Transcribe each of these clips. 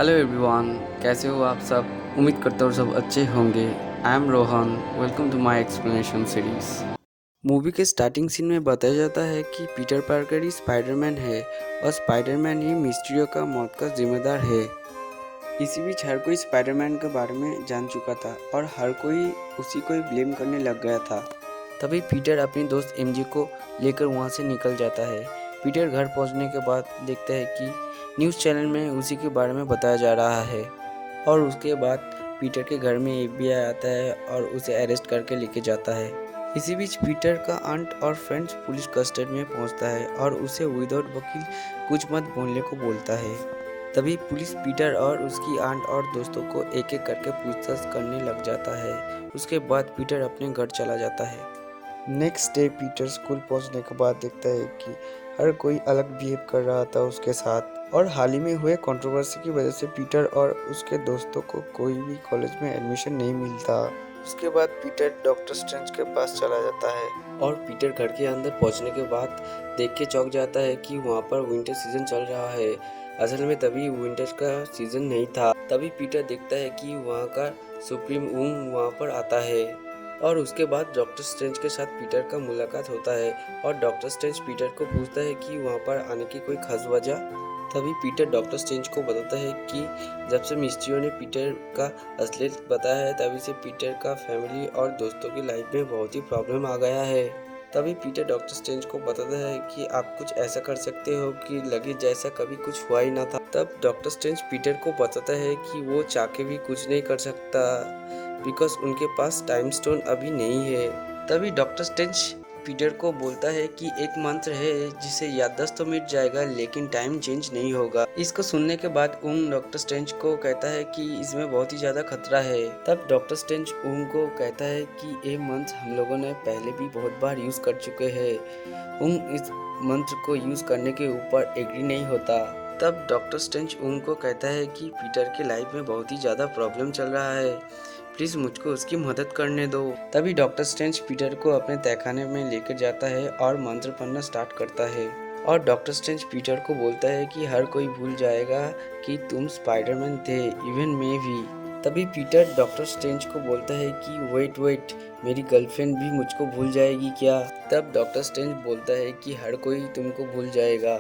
Hello everyone, कैसे हो आप सब। उम्मीद करता हूँ सब अच्छे होंगे। I am Rohan, welcome to my explanation series. Movie के स्टार्टिंग सीन में बताया जाता है कि पीटर पार्कर ही स्पाइडरमैन है और स्पाइडरमैन ही मिस्टीरियो का मौत का जिम्मेदार है। इसी बीच हर कोई स्पाइडरमैन के बारे में जान चुका था और हर कोई उसी को ही ब्लेम करने लग गया था। तभी पीटर अपनी दोस्त एमजे को लेकर वहाँ से निकल जाता है। पीटर घर पहुँचने के बाद देखता है कि न्यूज़ चैनल में उसी के बारे में बताया जा रहा है और उसके बाद पीटर के घर में एफबीआई आता है और उसे अरेस्ट करके लेके जाता है। इसी बीच पीटर का आंट और फ्रेंड्स पुलिस कस्टडी में पहुंचता है और उसे विदाउट वकील कुछ मत बोलने को बोलता है। तभी पुलिस पीटर और उसकी आंट और दोस्तों को एक एक करके पूछताछ करने लग जाता है। उसके बाद पीटर अपने घर चला जाता है। नेक्स्ट डे पीटर स्कूल पहुंचने के बाद देखता है कि हर कोई अलग बिहेव कर रहा था उसके साथ और हाल ही में हुए कंट्रोवर्सी की वजह से पीटर और उसके दोस्तों को कोई भी कॉलेज में एडमिशन नहीं मिलता। उसके बाद पीटर डॉक्टर स्ट्रेंज के पास चला जाता है और पीटर घर के अंदर पहुंचने के बाद देख के चौंक जाता है कि वहाँ पर विंटर सीजन चल रहा है। असल में तभी विंटर का सीजन नहीं था। तभी पीटर देखता है कि वहाँ का सुप्रीम वुंग वहाँ पर आता है और उसके बाद डॉक्टर स्ट्रेंज के साथ पीटर का मुलाकात होता है और डॉक्टर स्ट्रेंज पीटर को पूछता है कि वहाँ पर आने की कोई खास वजह। तभी पीटर डॉक्टर स्ट्रेंज को बताता है कि जब से मिस्टीरियो ने पीटर का असलियत बताया है तभी से पीटर का फैमिली और दोस्तों की लाइफ में बहुत ही प्रॉब्लम आ गया है। तभी पीटर डॉक्टर स्ट्रेंज को बताता है कि आप कुछ ऐसा कर सकते हो कि लगे जैसा कभी कुछ हुआ ही ना था। तब डॉक्टर स्ट्रेंज पीटर को बताता है कि वो चाह के भी कुछ नहीं कर सकता बिकॉज उनके पास टाइम स्टोन अभी नहीं है। तभी डॉक्टर स्ट्रेंज पीटर को बोलता है कि एक मंत्र है जिसे याददाश्त तो मिट जाएगा लेकिन टाइम चेंज नहीं होगा। इसको सुनने के बाद उंग डॉक्टर स्ट्रेंज को कहता है कि इसमें बहुत ही ज्यादा खतरा है। तब डॉक्टर स्ट्रेंज उंग को कहता है कि ये मंत्र हम लोगों ने पहले भी बहुत बार यूज कर चुके हैं। उंग इस मंत्र को यूज करने के ऊपर एग्री नहीं होता। तब डॉक्टर स्ट्रेंज उंग को कहता है कि पीटर की लाइफ में बहुत ही ज्यादा प्रॉब्लम चल रहा है, प्लीज मुझको उसकी मदद करने दो। तभी डॉक्टर स्ट्रेंज पीटर को अपने तहखाने में लेकर जाता है और मंत्र पढ़ना स्टार्ट करता है और डॉक्टर स्ट्रेंज पीटर को बोलता है कि हर कोई भूल जाएगा कि तुम स्पाइडरमैन थे, इवन मैं भी। तभी पीटर डॉक्टर स्ट्रेंज को बोलता है कि वेट मेरी गर्लफ्रेंड भी मुझको भूल जाएगी क्या। तब डॉक्टर स्ट्रेंज बोलता है कि हर कोई तुमको भूल जाएगा।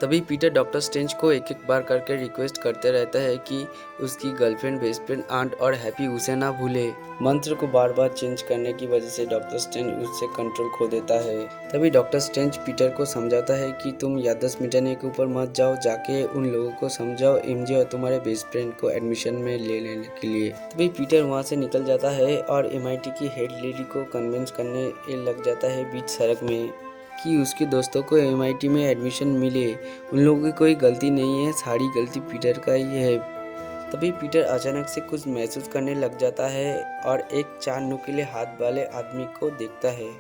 तभी पीटर डॉक्टर स्ट्रेंज को एक एक बार करके रिक्वेस्ट करते रहता है कि उसकी गर्लफ्रेंड, बेस्ट फ्रेंड, आंट और हैप्पी उसे ना भूले। मंत्र को बार बार चेंज करने की वजह से डॉक्टर स्ट्रेंज उससे कंट्रोल खो देता है। तभी डॉक्टर स्ट्रेंज पीटर को समझाता है कि तुम याददाश्त मिटाने के ऊपर मत जाओ, जाके उन लोगों को समझाओ एमजे और तुम्हारे बेस्ट फ्रेंड को एडमिशन में ले लेने के लिए। तभी पीटर वहाँ से निकल जाता है और एमआईटी की हेड लेडी को कन्विंस करने लग जाता है बीच सड़क में कि उसके दोस्तों को एमआईटी में एडमिशन मिले। उन लोगों की कोई गलती नहीं है, सारी गलती पीटर का ही है। तभी पीटर अचानक से कुछ महसूस करने लग जाता है और एक 4 नुकीले हाथ वाले आदमी को देखता है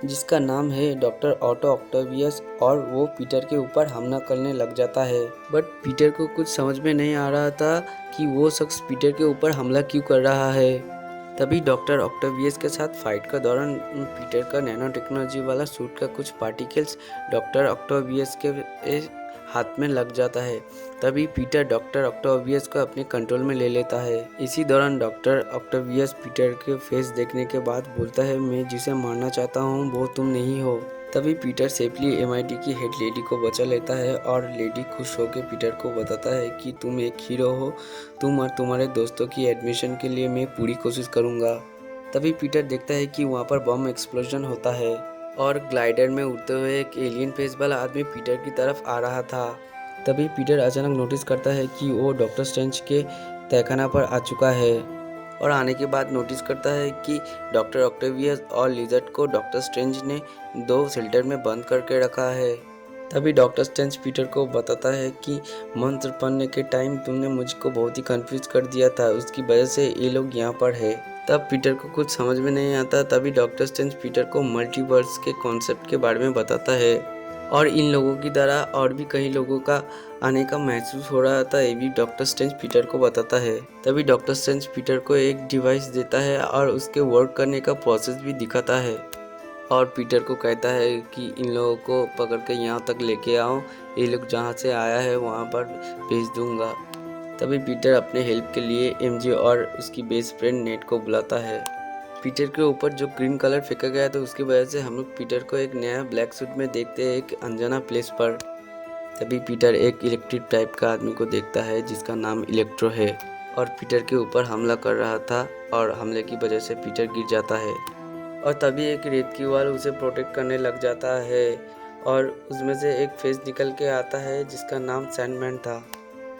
जिसका नाम है डॉक्टर ऑटो ऑक्टेवियस और वो पीटर के ऊपर हमला करने लग जाता है। बट पीटर को कुछ समझ में नहीं आ रहा था कि वो शख्स पीटर के ऊपर हमला क्यों कर रहा है। तभी डॉक्टर ऑक्टेवियस के साथ फाइट के दौरान पीटर का नैनो टेक्नोलॉजी वाला सूट का कुछ पार्टिकल्स डॉक्टर ऑक्टेवियस के हाथ में लग जाता है। तभी पीटर डॉक्टर ऑक्टेवियस को अपने कंट्रोल में ले लेता है। इसी दौरान डॉक्टर ऑक्टेवियस पीटर के फेस देखने के बाद बोलता है, मैं जिसे मारना चाहता हूँ वो तुम नहीं हो। तभी पीटर सेफली एमआईटी की हेड लेडी को बचा लेता है और लेडी खुश होकर पीटर को बताता है कि तुम एक हीरो हो, तुम और तुम्हारे दोस्तों की एडमिशन के लिए मैं पूरी कोशिश करूंगा। तभी पीटर देखता है कि वहाँ पर बम एक्सप्लोजन होता है और ग्लाइडर में उड़ते हुए एक एलियन फेस वाला आदमी पीटर की तरफ आ रहा था। तभी पीटर अचानक नोटिस करता है कि वो डॉक्टर स्ट्रेंज के तहखाना पर आ चुका है और आने के बाद नोटिस करता है कि डॉक्टर ऑक्टेवियस और लिजर्ड को डॉक्टर स्ट्रेंज ने 2 शेल्टर में बंद करके रखा है। तभी डॉक्टर स्ट्रेंज पीटर को बताता है कि मंत्र पढ़ने के टाइम तुमने मुझको बहुत ही कंफ्यूज कर दिया था, उसकी वजह से ये लोग यहाँ पर है। तब पीटर को कुछ समझ में नहीं आता। तभी डॉक्टर स्ट्रेंज पीटर को मल्टीवर्स के कॉन्सेप्ट के बारे में बताता है और इन लोगों की तरह और भी कई लोगों का आने का महसूस हो रहा था, ये भी डॉक्टर स्ट्रेंज पीटर को बताता है। तभी डॉक्टर स्ट्रेंज पीटर को एक डिवाइस देता है और उसके वर्क करने का प्रोसेस भी दिखाता है और पीटर को कहता है कि इन लोगों को पकड़ के यहाँ तक लेके आओ, ये लोग जहाँ से आया है वहाँ पर भेज दूंगा। तभी पीटर अपने हेल्प के लिए एमजे और उसकी बेस्ट फ्रेंड नेट को बुलाता है। पीटर के ऊपर जो ग्रीन कलर फेंका गया था उसकी वजह से हम लोग पीटर को एक नया ब्लैक सूट में देखते हैं एक अनजाना प्लेस पर। तभी पीटर एक इलेक्ट्रिक टाइप का आदमी को देखता है जिसका नाम इलेक्ट्रो है और पीटर के ऊपर हमला कर रहा था और हमले की वजह से पीटर गिर जाता है और तभी एक रेत की वॉल उसे प्रोटेक्ट करने लग जाता है और उसमें से एक फेस निकल के आता है जिसका नाम सैंडमैन था।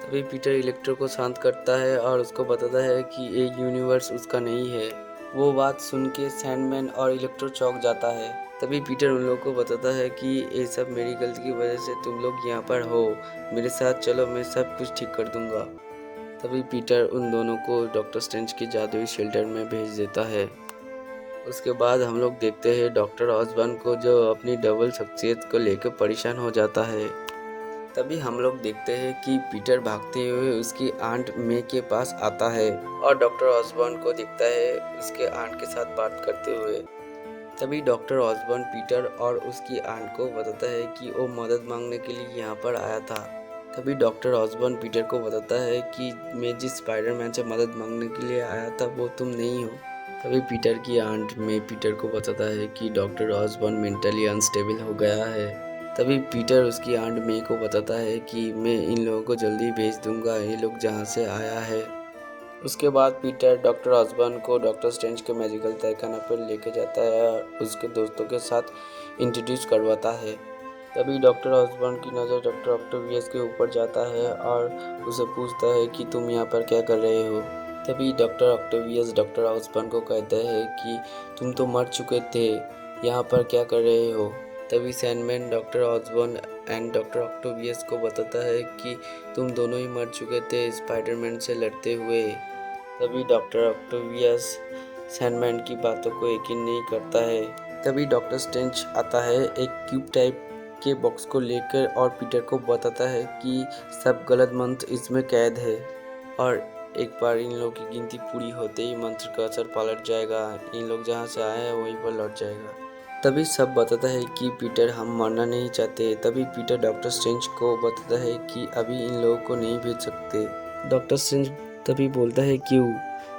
तभी पीटर इलेक्ट्रो को शांत करता है और उसको बताता है कि ये यूनिवर्स उसका नहीं है। वो बात सुन के सैंडमैन और इलेक्ट्रो चौंक जाता है। तभी पीटर उन लोगों को बताता है कि ये सब मेरी गलती की वजह से तुम लोग यहाँ पर हो, मेरे साथ चलो, मैं सब कुछ ठीक कर दूंगा। तभी पीटर उन दोनों को डॉक्टर स्ट्रेंज के जादुई शेल्टर में भेज देता है। उसके बाद हम लोग देखते हैं डॉक्टर ऑसबॉर्न को जो अपनी डबल शख्सियत को लेकर परेशान हो जाता है। तभी हम लोग देखते हैं कि पीटर भागते हुए उसकी आंट मे के पास आता है और डॉक्टर ऑसबॉर्न को दिखता है उसके आंट के साथ बात करते हुए। तभी डॉक्टर ऑसबॉर्न पीटर और उसकी आंट को बताता है कि वो मदद मांगने के लिए यहाँ पर आया था। तभी डॉक्टर ऑसबॉर्न पीटर को बताता है कि मैं जिस स्पाइडरमैन से मदद मांगने के लिए आया था वो तुम नहीं हो। तभी पीटर की आंट में पीटर को बताता है कि डॉक्टर ऑसबॉर्न मेंटली अनस्टेबल हो गया है। तभी पीटर उसकी आंट मे को बताता है कि मैं इन लोगों को जल्दी भेज दूंगा, ये लोग जहाँ से आया है। उसके बाद पीटर डॉक्टर ऑसबॉर्न को डॉक्टर स्ट्रेंज के मैजिकल तहखाना पर लेके जाता है और उसके दोस्तों के साथ इंट्रोड्यूस करवाता है। तभी डॉक्टर ऑसबॉर्न की नज़र डॉक्टर ऑक्टेवियस के ऊपर जाता है और उसे पूछता है कि तुम यहाँ पर क्या कर रहे हो। तभी डॉक्टर ऑक्टेवियस डॉक्टर ऑसबॉर्न को कहता है कि तुम तो मर चुके थे, यहाँ पर क्या कर रहे हो। तभी Sandman doctor Osborn and doctor Octavius को बताता है कि तुम दोनों ही मर चुके थे स्पाइडरमैन से लड़ते हुए। तभी डॉक्टर ऑक्टेवियस सैंडमैन की बातों को यकीन नहीं करता है। तभी डॉक्टर स्ट्रेंज आता है एक क्यूब टाइप के बॉक्स को लेकर और पीटर को बताता है कि सब गलत मंत्र इसमें कैद है और एक बार इन लोगों की गिनती पूरी होते ही मंत्र का असर पलट जाएगा, इन लोग जहाँ से आए हैं वहीं पर लौट जाएगा। तभी सब बताता है कि पीटर हम मरना नहीं चाहते। तभी पीटर डॉक्टर स्ट्रेंज को बताता है कि अभी इन लोगों को नहीं भेज सकते। डॉक्टर स्ट्रेंज तभी बोलता है क्यों।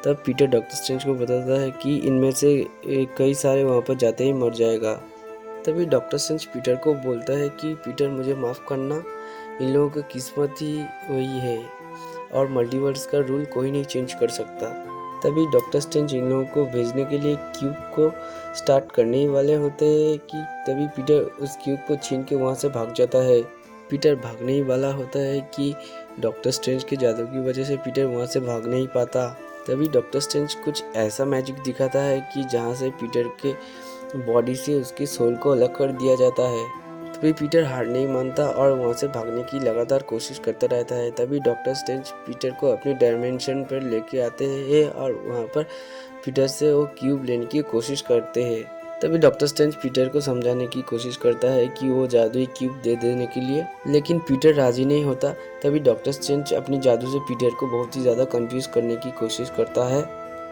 तब पीटर डॉक्टर स्ट्रेंज को बताता है कि इनमें से कई सारे वहाँ पर जाते ही मर जाएगा। तभी डॉक्टर स्ट्रेंज पीटर को बोलता है कि पीटर मुझे माफ़ करना, इन लोगों की किस्मत ही वही है और मल्टीवर्स का रूल कोई नहीं चेंज कर सकता। तभी डॉक्टर स्ट्रेंज इन लोगों को भेजने के लिए क्यूब को स्टार्ट करने ही वाले होते हैं कि तभी पीटर उस क्यूब को छीन के वहाँ से भाग जाता है। पीटर भागने ही वाला होता है कि डॉक्टर स्ट्रेंज के जादू की वजह से पीटर वहाँ से भाग नहीं पाता। तभी डॉक्टर स्ट्रेंज कुछ ऐसा मैजिक दिखाता है कि जहाँ से पीटर के बॉडी से उसकी सोल को अलग कर दिया जाता है। तभी पीटर हार नहीं मानता और वहाँ से भागने की लगातार कोशिश करता रहता है। तभी डॉक्टर स्ट्रेंज पीटर को अपनी डायमेंशन पर लेके आते हैं और वहाँ पर पीटर से वो क्यूब लेने की कोशिश करते हैं। तभी डॉक्टर स्ट्रेंज पीटर को समझाने की कोशिश करता है कि वो जादुई क्यूब दे देने के लिए, लेकिन पीटर राजी नहीं होता। तभी डॉक्टर स्ट्रेंज अपनी जादू से पीटर को बहुत ही ज़्यादा कंफ्यूज करने की कोशिश करता है।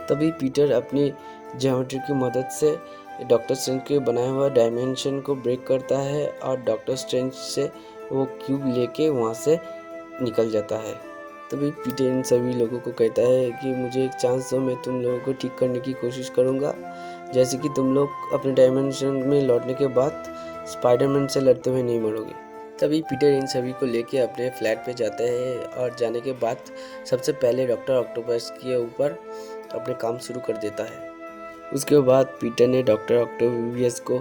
तभी पीटर अपनी ज्योमेट्री की मदद से डॉक्टर स्ट्रेंज के बनाए हुआ डायमेंशन को ब्रेक करता है और डॉक्टर स्ट्रेंज से वो क्यूब लेके वहाँ से निकल जाता है। तभी पीटर इन सभी लोगों को कहता है कि मुझे एक चांस दो, मैं तुम लोगों को ठीक करने की कोशिश करूँगा, जैसे कि तुम लोग अपने डायमेंशन में लौटने के बाद स्पाइडरमैन से लड़ते हुए नहीं मरोगे। तभी पीटर इन सभी को लेके अपने फ्लैट पे जाता है और जाने के बाद सबसे पहले डॉक्टर ऑक्टोपस के ऊपर अपने काम शुरू कर देता है। उसके बाद पीटर ने डॉक्टर ऑक्टेवियस को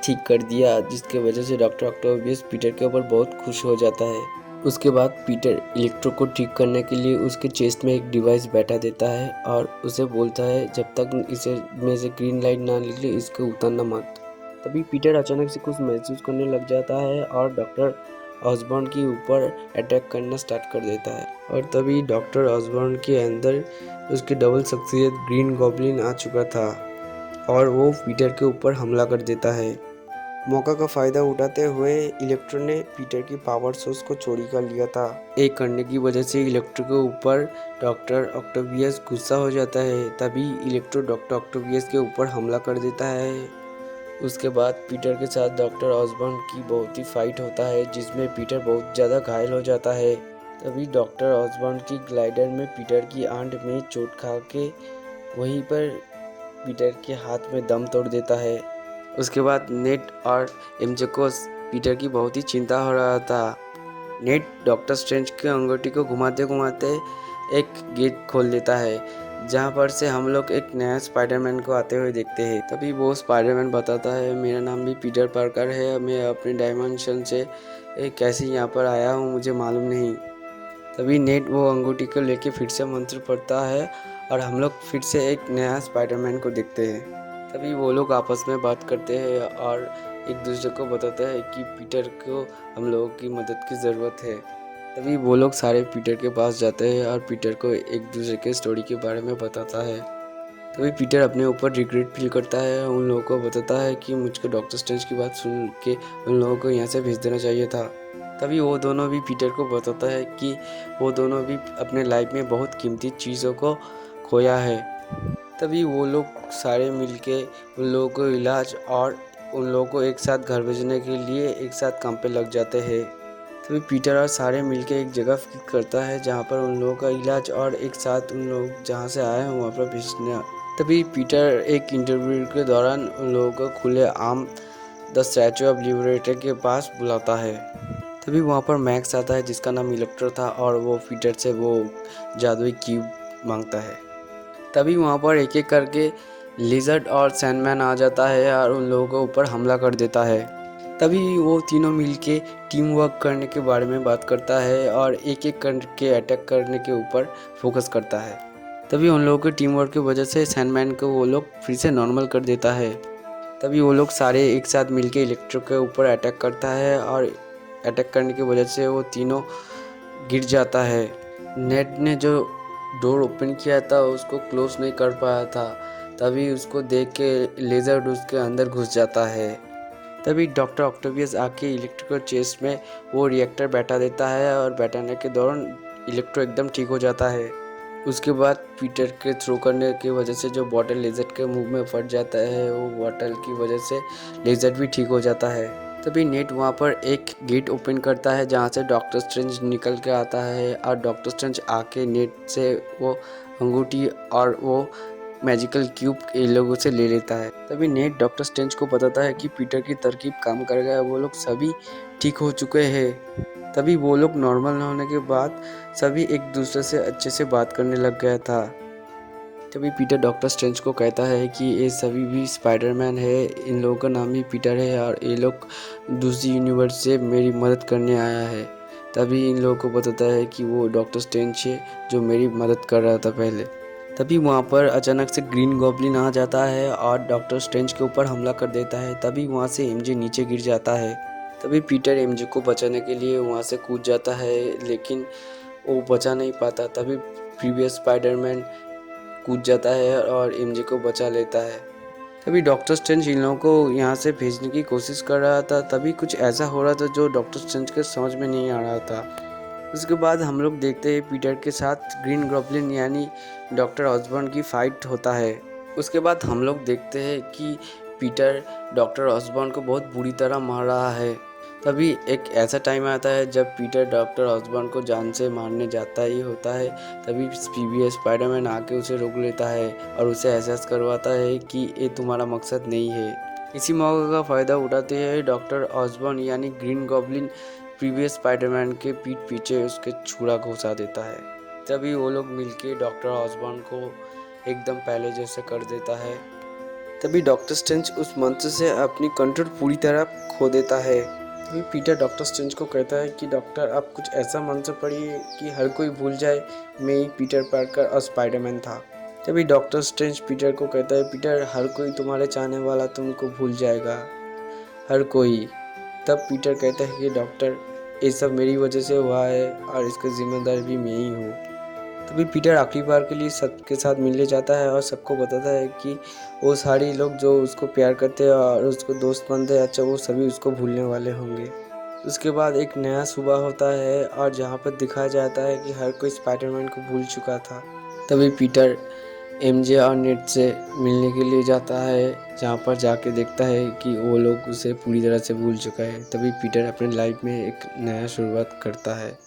ठीक कर दिया, जिसके वजह से डॉक्टर ऑक्टेवियस पीटर के ऊपर बहुत खुश हो जाता है। उसके बाद पीटर इलेक्ट्रो को ठीक करने के लिए उसके चेस्ट में एक डिवाइस बैठा देता है और उसे बोलता है जब तक इसे में से ग्रीन लाइट ना निकले इसको उतारना मत। तभी पीटर अचानक से कुछ महसूस करने लग जाता है और डॉक्टर ऑसबॉर्न के ऊपर अटैक करना स्टार्ट कर देता है और तभी डॉक्टर ऑसबॉर्न के अंदर उसकी डबल शख्सियत ग्रीन गॉब्लिन आ चुका था और वो पीटर के ऊपर हमला कर देता है। मौका का फायदा उठाते हुए इलेक्ट्रो ने पीटर की पावर सोर्स को चोरी कर लिया था। एक करने की वजह से इलेक्ट्रो के ऊपर डॉक्टर ऑक्टेवियस गुस्सा हो जाता है। तभी इलेक्ट्रो डॉक्टर ऑक्टेवियस के ऊपर हमला कर देता है। उसके बाद पीटर के साथ डॉक्टर ऑसबॉर्न की बहुत ही फाइट होता है जिसमें पीटर बहुत ज़्यादा घायल हो जाता है। तभी डॉक्टर ऑसबॉर्न की ग्लाइडर में पीटर की आंट में चोट खा के वहीं पर पीटर के हाथ में दम तोड़ देता है। उसके बाद नेट और एमजे को पीटर की बहुत ही चिंता हो रहा था। नेट डॉक्टर स्ट्रेंज के अंगूठी को घुमाते घुमाते एक गेट खोल देता है, जहाँ पर से हम लोग एक नया स्पाइडरमैन को आते हुए देखते हैं। तभी वो स्पाइडरमैन बताता है, मेरा नाम भी पीटर पार्कर है, मैं अपने डायमेंशन से कैसे यहाँ पर आया हूँ मुझे मालूम नहीं। तभी नेट वो अंगूठी को लेके फिर से मंत्र पढ़ता है और हम लोग फिर से एक नया स्पाइडरमैन को देखते हैं। तभी वो लोग आपस में बात करते हैं और एक दूसरे को बताते हैं कि पीटर को हम लोगों की मदद की ज़रूरत है। तभी वो लोग सारे पीटर के पास जाते हैं और पीटर को एक दूसरे के स्टोरी के बारे में बताता है। तभी पीटर अपने ऊपर रिग्रेट फील करता है, उन लोगों को बताता है कि मुझको डॉक्टर स्ट्रेंज की बात सुन के उन लोगों को यहाँ से भेज देना चाहिए था। तभी वो दोनों भी पीटर को बताता है कि वो दोनों भी अपने लाइफ में बहुत कीमती चीज़ों को खोया है। तभी वो लोग सारे मिलके उन लोगों को इलाज और उन लोगों को एक साथ घर भेजने के लिए एक साथ काम पे लग जाते हैं। तभी पीटर और सारे मिलके एक जगह फिक्स करता है जहाँ पर उन लोगों का इलाज और एक साथ उन लोग जहाँ से आए हैं वहाँ पर भेजना। तभी पीटर एक इंटरव्यू के दौरान उन लोगों को खुले आम द स्टैचू ऑफ लिबरेटर के पास बुलाता है। तभी वहाँ पर मैक्स आता है जिसका नाम इलेक्ट्रो था और वो पीटर से वो जादुई क्यूब मांगता है। तभी वहाँ पर एक एक करके लिजर्ड और सैंडमैन आ जाता है और उन लोगों के ऊपर हमला कर देता है। तभी वो तीनों मिलके टीम वर्क करने के बारे में बात करता है और एक एक करके अटैक करने के ऊपर फोकस करता है। तभी उन लोगों के टीम वर्क की वजह से सैंडमैन को वो लोग फिर से नॉर्मल कर देता है। तभी वो लोग सारे एक साथ मिलके इलेक्ट्रो के ऊपर अटैक करता है और अटैक करने की वजह से वो तीनों गिर जाता है। नेट ने जो डोर ओपन किया था उसको क्लोज नहीं कर पाया था, तभी उसको देख के लेजर उसके अंदर घुस जाता है। तभी डॉक्टर ऑक्टोवियस आके इलेक्ट्रिकल चेस्ट में वो रिएक्टर बैठा देता है और बैठाने के दौरान इलेक्ट्रो एकदम ठीक हो जाता है। उसके बाद पीटर के थ्रो करने की वजह से जो बॉटल लेजर के मुंह में फट जाता है, वो बॉटल की वजह से लेजर भी ठीक हो जाता है। तभी नेट वहाँ पर एक गेट ओपन करता है जहाँ से डॉक्टर स्ट्रेंज निकल के आता है और डॉक्टर स्ट्रेंज आके नेट से वो अंगूठी और वो मैजिकल क्यूब इन लोगों से ले लेता है। तभी नेट डॉक्टर स्ट्रेंज को बताता है कि पीटर की तरकीब काम कर गया, वो लोग सभी ठीक हो चुके हैं। तभी वो लोग नॉर्मल होने के बाद सभी एक दूसरे से अच्छे से बात करने लग गया था। तभी पीटर डॉक्टर स्ट्रेंज को कहता है कि ये सभी भी स्पाइडरमैन है, इन लोगों का नाम भी पीटर है और ये लोग दूसरी यूनिवर्स से मेरी मदद करने आया है। तभी इन लोगों को बताता है कि वो डॉक्टर स्ट्रेंज है जो मेरी मदद कर रहा था पहले। तभी वहाँ पर अचानक से ग्रीन गॉब्लिन आ जाता है और डॉक्टर स्ट्रेंज के ऊपर हमला कर देता है। तभी वहाँ से एमजे नीचे गिर जाता है। तभी पीटर एमजे को बचाने के लिए वहाँ से कूद जाता है, लेकिन वो बचा नहीं पाता। तभी प्रीवियस स्पाइडरमैन कूद जाता है और एमजे को बचा लेता है। तभी डॉक्टर स्ट्रेंज इन लोगों को यहाँ से भेजने की कोशिश कर रहा था। तभी कुछ ऐसा हो रहा था जो डॉक्टर स्ट्रेंज के समझ में नहीं आ रहा था। उसके बाद हम लोग देखते हैं पीटर के साथ ग्रीन गॉब्लिन यानी डॉक्टर ऑसबॉर्न की फाइट होता है। उसके बाद हम लोग देखते हैं कि पीटर डॉक्टर ऑसबॉर्न को बहुत बुरी तरह मार रहा है। तभी एक ऐसा टाइम आता है जब पीटर डॉक्टर ऑसबॉर्न को जान से मारने जाता ही होता है। तभी प्रीवियस स्पाइडरमैन आके उसे रोक लेता है और उसे एहसास करवाता है कि ये तुम्हारा मकसद नहीं है। इसी मौके का फ़ायदा उठाते हुए डॉक्टर ऑसबॉर्न यानी ग्रीन गॉब्लिन प्रीवियस स्पाइडरमैन के पीठ पीछे उसके छुरा घुसा देता है। तभी वो लोग मिलके डॉक्टर ऑसबॉर्न को एकदम पहले जैसे कर देता है। तभी डॉक्टर स्ट्रेंज उस मंत्र से अपनी कंट्रोल पूरी तरह खो देता है। तभी पीटर डॉक्टर स्ट्रेंज को कहता है कि डॉक्टर आप कुछ ऐसा मंत्र पढ़िए कि हर कोई भूल जाए मैं ही पीटर पार्कर और स्पाइडरमैन था। तभी डॉक्टर स्ट्रेंज पीटर को कहता है, पीटर हर कोई तुम्हारे चाहने वाला तुमको भूल जाएगा, हर कोई। तब पीटर कहता है कि डॉक्टर ये सब मेरी वजह से हुआ है और इसका जिम्मेदार भी मैं ही हूँ। तभी पीटर आखिरी बार के लिए सबके साथ मिलने जाता है और सबको बताता है कि वो सारे लोग जो उसको प्यार करते हैं और उसको दोस्त मानते हैं, अच्छा वो सभी उसको भूलने वाले होंगे। उसके बाद एक नया सुबह होता है और जहाँ पर दिखाया जाता है कि हर कोई स्पाइडरमैन को भूल चुका था। तभी पीटर एमजे और नेट से मिलने के लिए जाता है, जहाँ पर जाके देखता है कि वो लोग उसे पूरी तरह से भूल चुका है। तभी पीटर अपने लाइफ में एक नया शुरुआत करता है।